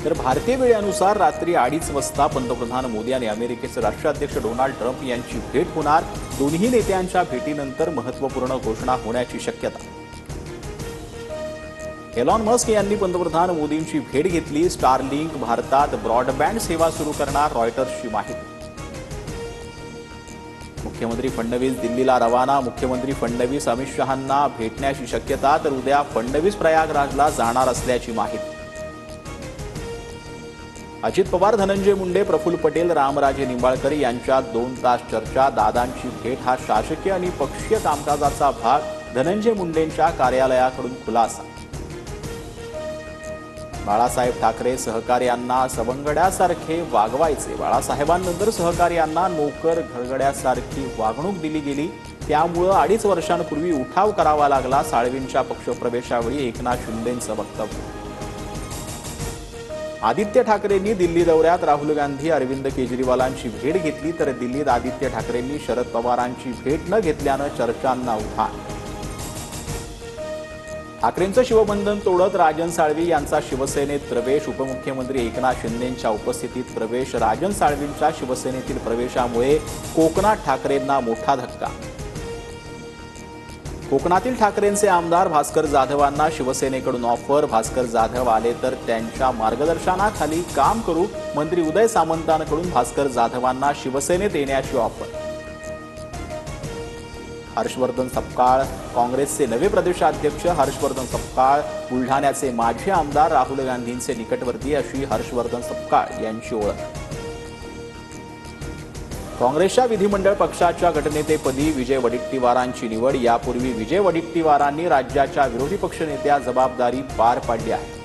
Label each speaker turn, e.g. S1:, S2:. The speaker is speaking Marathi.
S1: तर भारतीय वेळेनुसार रात्री 2:30 वाजता पंतप्रधान मोदी आणि अमेरिकेचे राष्ट्राध्यक्ष डोनाल्ड ट्रम्प यांची भेट होणार। दोन्ही नेत्यांच्या भेटीनंतर महत्त्वपूर्ण घोषणा होण्याची शक्यता। एलॉन मस्क यांनी पंतप्रधान मोदींची भेट घेतली। स्टारलिंक भारतात ब्रॉडबँड सेवा सुरू करणार, रॉयटर्सची माहिती। मुख्यमंत्री फडणवीस दिल्लीला रवाना। मुख्यमंत्री फडणवीस अमित शहांना भेटण्याची शक्यता, तर उद्या फडणवीस प्रयागराजला जाणार असल्याची माहिती। अजित पवार, धनंजय मुंडे, प्रफुल्ल पटेल, रामराजे निंबाळकर यांच्यात 2 तास चर्चा। दादांची भेट हा शासकीय आणि पक्षीय कामकाजाचा भाग, धनंजय मुंडेंच्या कार्यालयाकडून खुलासा। बाळासाहेब ठाकरे सहकार्यांना सवंगड्यासारखे वागवायचे। बाळासाहेबांनंतर सहकार्यांना नोकर घरगड्यासारखी वागणूक दिली गेली, त्यामुळे 2.5 वर्षांपूर्वी उठाव करावा लागला। साळवींच्या पक्षप्रवेशावेळी एकनाथ शिंदेंचं वक्तव्य। आदित्य ठाकरेंनी दिल्ली दौऱ्यात राहुल गांधी, अरविंद केजरीवालांची भेट घेतली, तर दिल्लीत आदित्य ठाकरेंनी शरद पवारांची भेट न घेतल्यानं चर्चांना उधाण। ठाकरेंचं शिवबंधन तोडत राजन साळवी यांचा शिवसेनेत प्रवेश। उपमुख्यमंत्री एकनाथ शिंदेंच्या उपस्थितीत प्रवेश। राजन साळवींच्या शिवसेनेतील प्रवेशामुळे कोकणात ठाकरेंना मोठा धक्का। कोकणातील ठाकरेंचे आमदार भास्कर जाधवांना शिवसेनेकडून ऑफर। भास्कर जाधव आले तर त्यांच्या मार्गदर्शनाखाली काम करू। मंत्री उदय सामंतांकडून भास्कर जाधवांना शिवसेनेत येण्याची ऑफर। हर्षवर्धन सपकाळ काँग्रेसचे नवे प्रदेशाध्यक्ष। हर्षवर्धन सपकाळ बुलढाण्याचे माजी आमदार, राहुल गांधींचे निकटवर्ती अशी हर्षवर्धन सपकाळ यांची ओळख। काँग्रेसच्या विधिमंडळ पक्षाच्या गटनेतेपदी विजय वडेट्टीवारांची निवड। यापूर्वी विजय वडेट्टीवारांनी राज्याच्या विरोधी पक्षनेत्या जबाबदारी पार पाडली आहे।